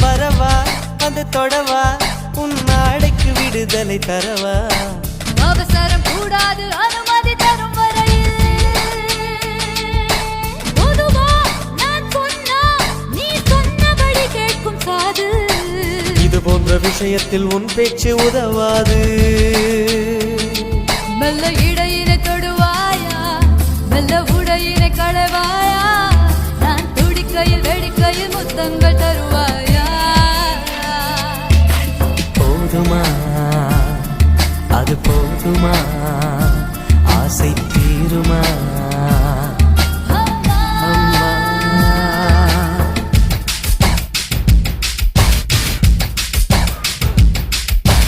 வரவா அந்த தொடவா உன் நாளைக்கு விடுதலை தரவா அவசரம் கூடாது அனுமதி தரும் வரையில் பொதுவா நான் சொன்னா நீ சொன்னபடி கேட்கும் சாது இது போன்ற விஷயத்தில் உன் பேச்சு உதவாது மெல்ல